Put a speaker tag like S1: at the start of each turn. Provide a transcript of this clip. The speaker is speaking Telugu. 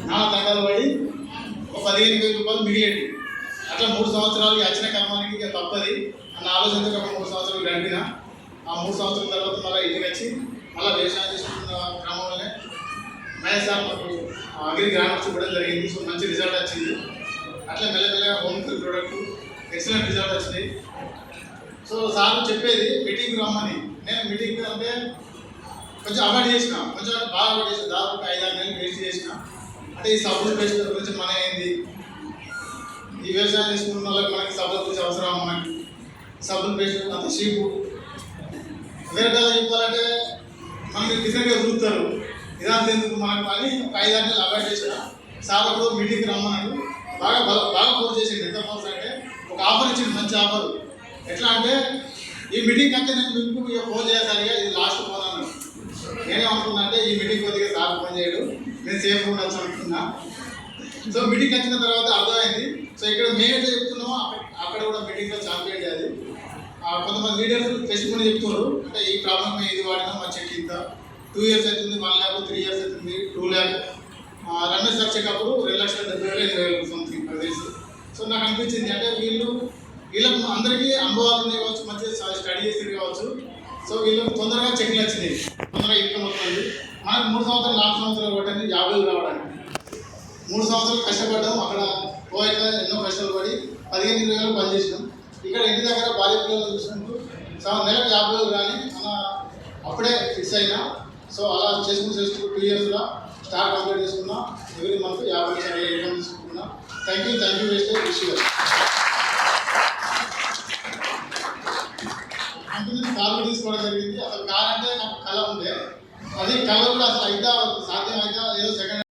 S1: నాన్న దండాలు పడి ఒక 15,000 రూపాయలు మిగిలేండి. అట్లా 3 సంవత్సరాలు వచ్చిన కర్మానికి ఇక తప్పది అన్న ఆలోచనతో ఒక 3 సంవత్సరాలు గడిపిన. ఆ 3 సంవత్సరాల తర్వాత మళ్ళీ ఇంటికి వచ్చి మళ్ళీ వ్యవసాయం చేసుకుంటున్న క్రమంలోనే మహేష్ సార్ మాకు అగ్రి గ్రాంట్స్ కూడా జరిగింది. సో మంచి రిజల్ట్ వచ్చింది. అట్లా మెల్లమెల్లగా home care product excellent result వచ్చింది. సో సార్ చెప్పేది మీటింగ్కి రమ్మని. నేను మీటింగ్కి అంటే కొంచెం అవాయిడ్ చేసిన, కొంచెం బాగా అవాయిడ్ చేసిన. దాదాపు 5-6 నెలలు వేస్ట్ చేసిన. అంటే ఈ సబ్బులు పేస్ట్ గురించి మన ఏంది, ఈ వ్యవసాయం చేసుకున్న వాళ్ళకి మనకి సబ్బుల గురించి అవసరం, మనకి సబ్బులు పేస్ట్ అంత షీపు వేరే చెప్పాలంటే మనకి డిఫరెంట్గా చూస్తారు. ఇదంతా ఎందుకు మనకు అని 5-6 నెలలు అవాయిడ్ చేసిన. సార్ అప్పుడు మీటింగ్కి రమ్మన్నాడు. బాగా ఫోన్ చేసింది. ఎంత ఫోన్స్ అంటే ఒక ఆఫర్ ఇచ్చింది, మంచి ఆఫర్. ఎట్లా అంటే ఈ మీటింగ్ అంటే నేను మీకు ఇక ఫోన్ చేయాలిగా, ఇది లాస్ట్ ఫోన్ అన్నాడు. నేనేమనుకున్నా అంటే ఈ మీటింగ్ కొద్దిగా సార్ ఫోన్ చేయడు, నేను సేఫ్ ఉండొచ్చు అనుకున్నా. సో మీటింగ్ వచ్చిన తర్వాత అర్థమైంది. సో ఇక్కడ మేము ఎట్లా చెప్తున్నామో అక్కడ కూడా మీటింగ్లో ఛాంపియన్ చేయాలి. కొంతమంది లీడర్స్ తెచ్చుకొని చెప్తున్నారు అంటే ఈ ప్రాబ్లం ఇది వాడినా మా చెట్టు ఇంత 2 years అవుతుంది, 1 lakh, 3 years అవుతుంది, 2 lakh. రమేష్ సార్ చెకప్పుడు 2,70,000 సంథింగ్ ప్రదేశ్. సో నాకు అనిపించింది అంటే వీళ్ళకు అందరికీ అనుభవాలు ఉన్నాయి కావచ్చు, మంచిగా స్టడీ చేసేది కావచ్చు. సో వీళ్ళకి తొందరగా చెక్లు వచ్చినాయి, తొందరగా ఇన్కమ్ వస్తుంది. మనకు 3 సంవత్సరాలు 4 సంవత్సరాలు పట్టింది 50,000 రావడానికి. 3 సంవత్సరాలు కష్టపడ్డాం. అక్కడ కోయక ఎన్నో కష్టాలు పడి 15,000 పనిచేసినాం. ఇక్కడ ఇంటి దగ్గర భార్య పిల్లలు చూసినప్పుడు నెలకు 50,000 కానీ మన అప్పుడే ఫిక్స్ అయినా. సో అలా చేసుకుంటూ 2 yearsలో స్టార్ కంప్లీట్ చేసుకున్నా. ఎవ్రీ మంత్ 50,000 ఇన్కమ్ తీసుకుంటున్నా. థ్యాంక్ యూ వేస్తే విషయం కంపెనీ కారు తీసుకోవడం జరిగింది. అసలు కార్ అంటే నాకు కళ ఉండే, అది కళ కూడా అసలు అయితే సాధ్యం అయితే ఏదో సెకండ్